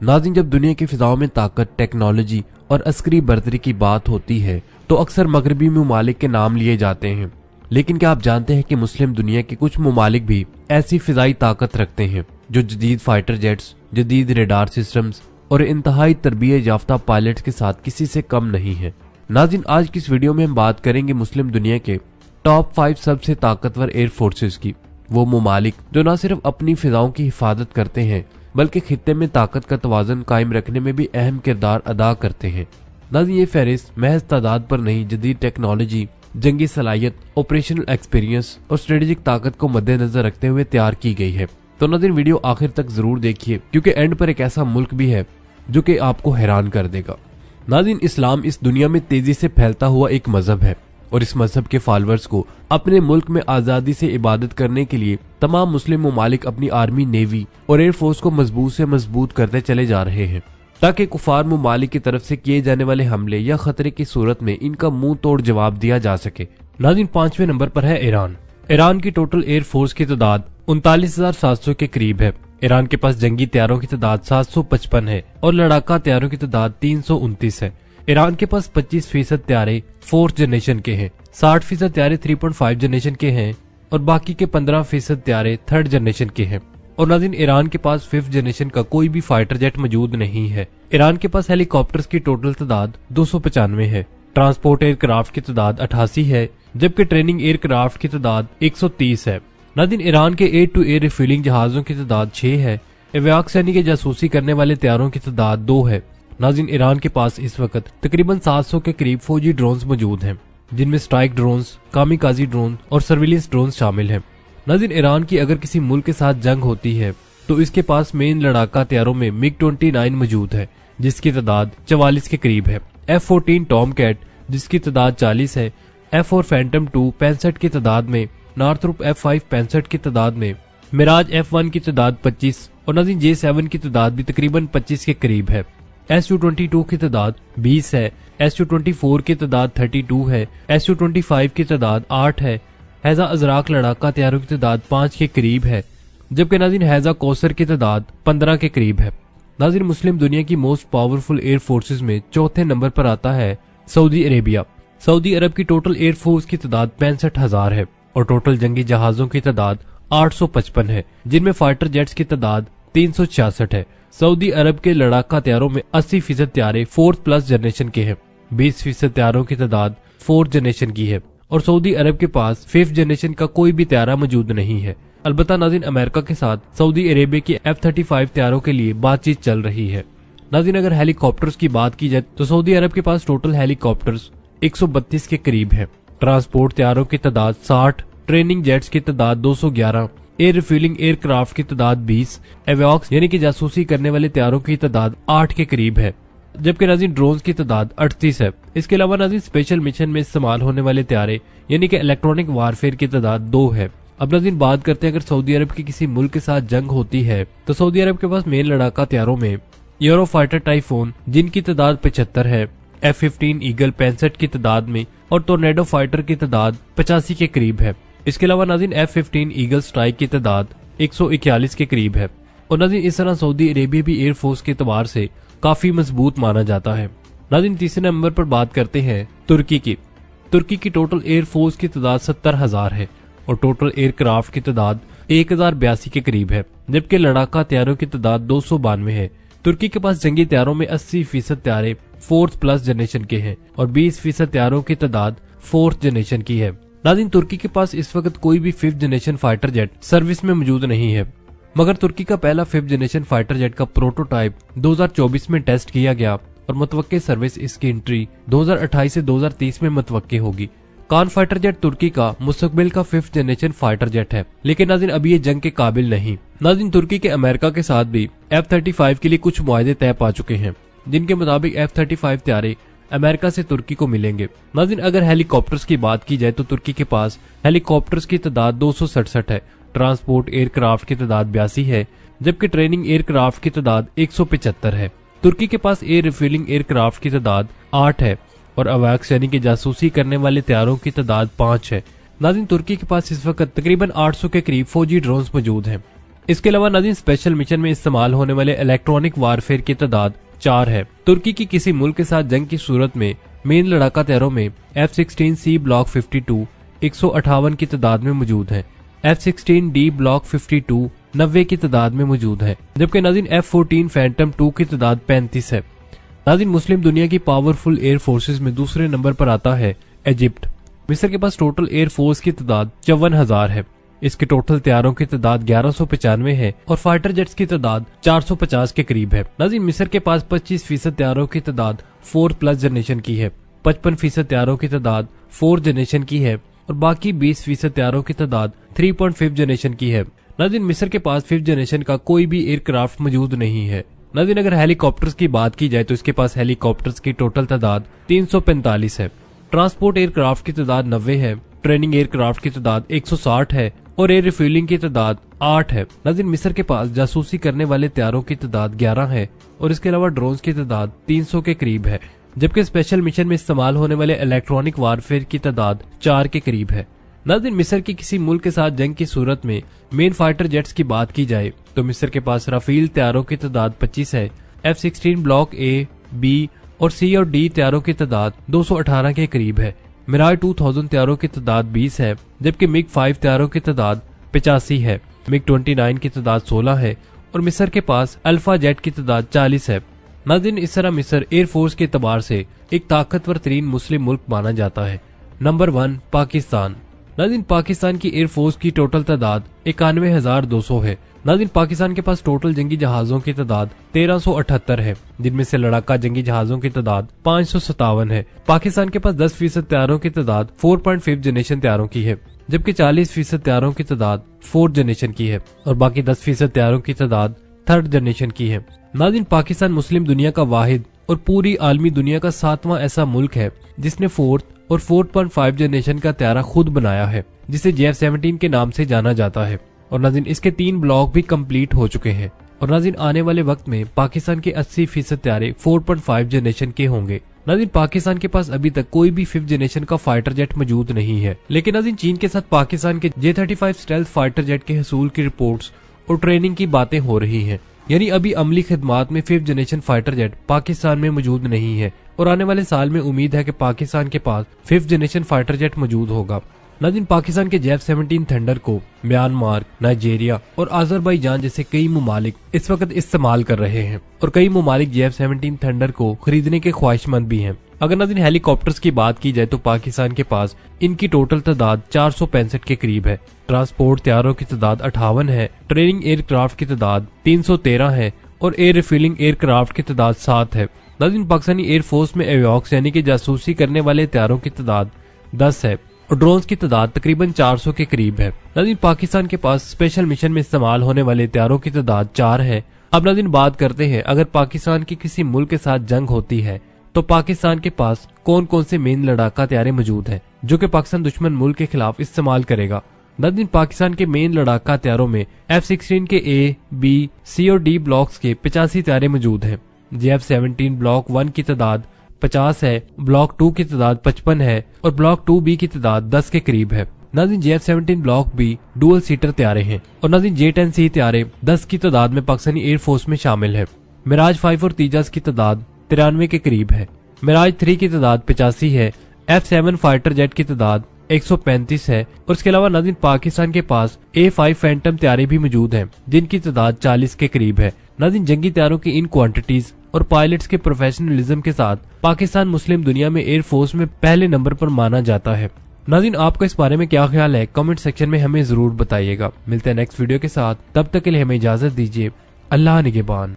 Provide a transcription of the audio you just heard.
नाज़रीन, जब दुनिया की फिजाओं में ताकत, टेक्नोलॉजी और अस्करी बर्तरी की बात होती है तो अक्सर मगरबी ममालिक के नाम लिए जाते हैं। लेकिन क्या आप जानते हैं कि मुस्लिम दुनिया के कुछ ममालिक भी ऐसी फिजाई ताकत रखते हैं जो जदीद फाइटर जेट्स, जदीद रेडार सिस्टम्स और इंतहाई तरबियत याफ्ता पायलट्स के साथ किसी से कम नहीं है। नाज़रीन, आज की इस वीडियो में हम बात करेंगे मुस्लिम दुनिया के टॉप 5 सबसे ताकतवर एयर फोर्सेस की। वो ममालिक जो न सिर्फ अपनी फिजाओं की हिफाजत करते हैं बल्कि खित्ते में ताकत का तवाज़ुन कायम रखने में भी अहम किरदार अदा करते हैं। नाज़रीन, ये फहरिस्त महज तादाद पर नहीं, जदीद टेक्नोलॉजी, जंगी सलाहियत, ऑपरेशनल एक्सपीरियंस और स्ट्रेटेजिक ताकत को मद्देनजर रखते हुए तैयार की गई है। तो नाज़रीन, वीडियो आखिर तक जरूर देखिए क्योंकि एंड पर एक ऐसा मुल्क भी है जो कि आपको हैरान कर देगा। नाज़रीन, इस्लाम इस दुनिया में तेजी से फैलता हुआ एक मजहब है और इस मजहब के फॉलोअर्स को अपने मुल्क में आजादी से इबादत करने के लिए तमाम मुस्लिम ममालिक अपनी आर्मी, नेवी और एयरफोर्स को मजबूत से मजबूत करते चले जा रहे हैं ताकि कुफार ममालिक की तरफ से किए जाने वाले हमले या खतरे की सूरत में इनका मुंह तोड़ जवाब दिया जा सके। नाज़रीन, 5वें नंबर पर है ईरान। ईरान की टोटल एयर फोर्स की तादाद 39,700 के करीब है। ईरान के पास जंगी तैयारों की तादाद 755 है और लड़ाका तैयारों की तादाद 329 है। ईरान के पास 25% तैयारे 4th जनरेशन के हैं, 60% तैयारे 3.5 जनरेशन के हैं और बाकी के 15% तैयारे 3rd जनरेशन के हैं। और नाज़रीन, ईरान के पास 5th जनरेशन का कोई भी फाइटर जेट मौजूद नहीं है। ईरान के पास हेलीकॉप्टर्स की टोटल तादाद 295 है। ट्रांसपोर्ट एयरक्राफ्ट की तादाद 88 है जबकि ट्रेनिंग एयरक्राफ्ट की तादाद 130 है। नाज़रीन, ईरान के एयर टू एयर रिफ्यूलिंग जहाजों की तादाद 6 है। एवियाक्स यानी कि जासूसी करने वाले तैयारों की तादाद 2 है। नाज़रीन, ईरान के पास इस वक्त तकरीबन 700 के करीब फौजी ड्रोन्स मौजूद हैं जिनमें स्ट्राइक ड्रोन्स, कामिकाजी ड्रोन और सर्विलेंस ड्रोन्स शामिल हैं। नाज़रीन, ईरान की अगर किसी मुल्क के साथ जंग होती है तो इसके पास मेन लड़ाका तैयारों में MiG-29 मौजूद है जिसकी तादाद 44 के करीब है। F-14 टॉम कैट जिसकी तादाद 40 है। F-4 फैंटम 2 65 की तादाद में, नॉर्थरूप F-5 65 की तादाद में, मिराज F-1 की तादाद 25 और नाज़रीन J-7 की तादाद भी तकरीबन 25 के करीब है। Su-22 की तादाद 20 है। Su-24 की तादाद 32 है। Su-25 की तादाद 8 है। हैजा अजराक लड़ाका तैयारों की तादाद 5 के करीब है जबकि नाज़रीन हैजा कौसर की तादाद 15 के करीब है। नाज़रीन, मुस्लिम दुनिया की मोस्ट पावरफुल एयर फोर्सेस में चौथे नंबर पर आता है सऊदी अरेबिया। सऊदी अरब की टोटल एयर फोर्स की तादाद 65,000 है और टोटल जंगी जहाजों की तादाद 855 है जिनमें फाइटर जेट्स की तादाद 366 है। सऊदी अरब के लड़ाका तैयारों में 80% तैयारे 4th+ जनरेशन के हैं, 20% तैयारों की तादाद 4th जनरेशन की है और सऊदी अरब के पास 5th जनरेशन का कोई भी तैयारा मौजूद नहीं है। अलबत्ता नाज़रीन, अमेरिका के साथ सऊदी अरेबिया की F-35 तैयारों के लिए बातचीत चल रही है। नाज़रीन, अगर हेलीकॉप्टर्स की बात की जाए तो सऊदी अरब के पास टोटल हेलीकॉप्टर्स 132 के करीब है। ट्रांसपोर्ट तैयारों की तादाद 60, ट्रेनिंग जेट्स की तादाद 211, एयर रिफ्यूलिंग एयरक्राफ्ट की तादाद 20, एवियाक्स यानी कि जासूसी करने वाले तैयारों की तादाद 8 के करीब है जबकि नाज़रीन ड्रोन्स की तादाद 38 है। इसके अलावा नाज़रीन स्पेशल मिशन में इस्तेमाल होने वाले तैयारे यानी कि इलेक्ट्रॉनिक वारफेयर की तादाद 2 है। अब नाज़रीन बात करते हैं अगर सऊदी अरब की किसी मुल्क के साथ जंग होती है तो सऊदी अरब के पास मेन लड़ाका तैयारों में यूरोफाइटर टाइफून जिनकी तादाद 75 है, F-15 ईगल 65 की तादाद में और टोर्नेडो फाइटर की तादाद 85 के करीब है। इसके अलावा नाज़रीन F-15 ईगल स्ट्राइक की तादाद 141 के करीब है और नाज़रीन इस तरह सऊदी अरेबिया भी एयर फोर्स के एतबार से काफी मजबूत माना जाता है। नाज़रीन, तीसरे नंबर पर बात करते हैं तुर्की की। तुर्की की टोटल एयर फोर्स की तादाद 70,000 है और टोटल एयरक्राफ्ट की तादाद 1082 के करीब है जबकि लड़ाका तैयारों की तादाद 292 है। तुर्की के पास जंगी तैयारों में 80% तैयारे 4th+ जनरेशन के हैं और 20% तैयारों की तादाद 4th जनरेशन की है। नाज़रीन, तुर्की के पास इस वक्त कोई भी 5th generation fighter jet service में मौजूद नहीं है मगर तुर्की का पहला 5th जनरेशन फाइटर जेट का प्रोटोटाइप 2024 में टेस्ट किया गया और मुतवक्के सर्विस इसकी एंट्री 2028 से 2030 में मुतवक्के होगी। कान फाइटर जेट तुर्की का मुस्तकबिल का 5th जनरेशन फाइटर जेट है लेकिन नाज़रीन अभी ये जंग के काबिल नहीं। नाज़रीन, तुर्की के अमेरिका के साथ भी F-35 के लिए कुछ मुआहदे तय पा चुके हैं जिनके मुताबिक F-35 तैयारे अमेरिका से तुर्की को मिलेंगे। नाज़रीन, अगर हेलीकॉप्टर्स की बात की जाए तो तुर्की के पास हेलीकॉप्टर्स की तादाद 267 है, ट्रांसपोर्ट एयरक्राफ्ट की तादाद 82 है जबकि ट्रेनिंग एयरक्राफ्ट की तादाद 175 है। तुर्की के पास एयर रिफ्यूलिंग एयरक्राफ्ट की तादाद 8 है और अवैक्स यानी कि जासूसी करने वाले तैयारों की तादाद 5 है। नाज़रीन, तुर्की के पास इस वक्त तकरीबन 800 के करीब फौजी ड्रोन्स मौजूद हैं इसके अलावा नाज़रीन स्पेशल मिशन में इस्तेमाल होने वाले इलेक्ट्रॉनिक वारफेयर की तादाद 4 है। तुर्की की किसी मुल्क के साथ जंग की सूरत में मेन लड़ाका तैयारों में F-16C ब्लॉक 52 158 की तादाद में मौजूद है। F-16D ब्लॉक 52 90 की तादाद में मौजूद है, जबकि नाज़रीन F-14 फैंटम 2 की तादाद 35 है। नाज़रीन मुस्लिम दुनिया की पावरफुल एयर फोर्सेस में दूसरे नंबर पर आता है इजिप्ट। मिस्र के पास टोटल एयर फोर्स की तादाद 54,000 है। इसके टोटल तैयारों की तादाद 1195 है और फाइटर जेट्स की तादाद 450 के करीब है। नाज़रीन मिस्र के पास 25% तैयारों की तादाद 4+ जनरेशन की है, 55% तैयारों की तादाद 4 जनरेशन की है और बाकी 20% तैयारों की तादाद 3.5 जनरेशन की है। नाज़रीन मिस्र के पास 5th जनरेशन का कोई भी एयरक्राफ्ट मौजूद नहीं है। नाज़रीन अगर हेलीकॉप्टर्स की बात की जाए तो इसके पास हेलीकॉप्टर्स की टोटल तादाद 345 है। ट्रांसपोर्ट एयरक्राफ्ट की तादाद 90 है, ट्रेनिंग एयरक्राफ्ट की तादाद 160 है और एयर रिफ्यूलिंग की तादाद 8 है। नाज़रीन मिस्र के पास जासूसी करने वाले तैयारों की तादाद 11 है और इसके अलावा ड्रोन्स की तादाद 300 के करीब है, जबकि स्पेशल मिशन में इस्तेमाल होने वाले इलेक्ट्रॉनिक वारफेयर की तादाद 4 के करीब है। नाज़रीन मिस्र की किसी मुल्क के साथ जंग की सूरत में मेन फाइटर जेट्स की बात की जाए तो मिस्र के पास राफेल तैयारों की तादाद 25 है। F-16 ब्लॉक A, B और C और D तैयारों की तादाद 218 के करीब है। मिराज 2000 तैयारों की तादाद 20 है, जबकि मिग 5 तैयारों की तादाद 85 है। मिग 29 की तादाद 16 है और मिस्र के पास अल्फा जेट की तादाद 40 है। नाज़रीन इस तरह मिस्र एयरफोर्स के एतबार से एक ताकतवर तरीन मुस्लिम मुल्क माना जाता है। नंबर 1 पाकिस्तान। नाज़रीन पाकिस्तान की एयरफोर्स की टोटल तादाद 91,200 है। नाज़रीन पाकिस्तान के पास टोटल जंगी जहाजों की तादाद 1378 है, जिनमें से लड़ाका जंगी जहाजों की तादाद 557 है। पाकिस्तान के पास 10% तैयारों की तादाद 4.5 जनरेशन तैयारों की है, जबकि 40% तैयारों की तादाद 4 जनरेशन की है और बाकी 10% तैयारों की तादाद 3rd जनरेशन की है। नाज़रीन पाकिस्तान मुस्लिम दुनिया का वाहिद और पूरी आलमी दुनिया का 7वां ऐसा मुल्क है जिसने 4th और 4.5 जनरेशन का तैयारा खुद बनाया है, जिसे JF-17 के नाम से जाना जाता है। और नाज़रीन इसके 3 ब्लॉक भी कंप्लीट हो चुके हैं और नाज़रीन आने वाले वक्त में पाकिस्तान के 80% तैयारे 4.5 जनरेशन के होंगे। नाज़रीन पाकिस्तान के पास अभी तक कोई भी 5th जनरेशन का फाइटर जेट मौजूद नहीं है, लेकिन नाज़रीन चीन के साथ पाकिस्तान के J-35 स्टेल्थ फाइटर जेट के हसूल की रिपोर्ट्स और ट्रेनिंग की बातें हो रही हैं। यानी अभी अमली खिदमात में 5th generation fighter jet Pakistan में मौजूद नहीं है और आने वाले साल में उम्मीद है कि पाकिस्तान के पास 5th जनरेशन फाइटर जेट मौजूद होगा। नाज़रीन पाकिस्तान के JF-17 थंडर को म्यांमार, नाइजीरिया और अजरबैजान जैसे कई ममालिक इस वक्त इस्तेमाल कर रहे हैं और कई ममालिक JF-17 थंडर को खरीदने के ख्वाहिशमंद भी हैं। अगर नाज़रीन हेलीकॉप्टर्स की बात की जाए तो पाकिस्तान के पास इनकी टोटल तादाद 465 के करीब है। ट्रांसपोर्ट तैयारों की तादाद 58 है, ट्रेनिंग एयरक्राफ्ट की तादाद 313 है और एयर रिफ्यूलिंग एयरक्राफ्ट की तादाद 7 है। नाज़रीन पाकिस्तानी एयरफोर्स में एवियोक्स यानी कि जासूसी करने वाले तैयारों की तादाद 10 है और ड्रोन्स की तादाद तकरीबन 400 के करीब है। नाज़रीन पाकिस्तान के पास स्पेशल मिशन में इस्तेमाल होने वाले तैयारों की तादाद 4 है। अब नाज़रीन बात करते हैं अगर पाकिस्तान की किसी मुल्क के साथ जंग होती है तो पाकिस्तान के पास कौन कौन से मेन लड़ाका तैयारे मौजूद हैं जो कि पाकिस्तान दुश्मन मुल्क के खिलाफ इस्तेमाल करेगा। नाज़रीन पाकिस्तान के मेन लड़ाका तैयारों में F-16 के A, B, C और D ब्लॉक्स के 85 तैयारे मौजूद हैं। JF-17 ब्लॉक 1 की तादाद 50 है, ब्लॉक 2 की तादाद 55 है और ब्लॉक 2B की तादाद 10 के करीब है। नाज़रीन JF-17 block B dual seater तैयारे हैं और नाज़रीन J-10C तैयारे 10 की तादाद में पाकिस्तानी एयरफोर्स में शामिल है। मिराज 5 और तेजस की तादाद 93 के करीब है। मिराज 3 की तादाद 85 है। F-7 फाइटर जेट की तादाद 135 है और इसके अलावा नाज़रीन पाकिस्तान के पास A-5 फैंटम तैयारे भी मौजूद हैं जिनकी तादाद 40 के करीब है। नाज़रीन जंगी तैयारों की इन क्वांटिटीज और पायलट्स के प्रोफेशनलिज्म के साथ पाकिस्तान मुस्लिम दुनिया में एयरफोर्स में पहले नंबर पर माना जाता है। नाज़रीन आपका इस बारे में क्या ख्याल है, कमेंट सेक्शन में हमें जरूर बताइएगा। मिलते हैं नेक्स्ट वीडियो के साथ, तब तक के लिए हमें इजाजत दीजिए। अल्लाह निगहबान।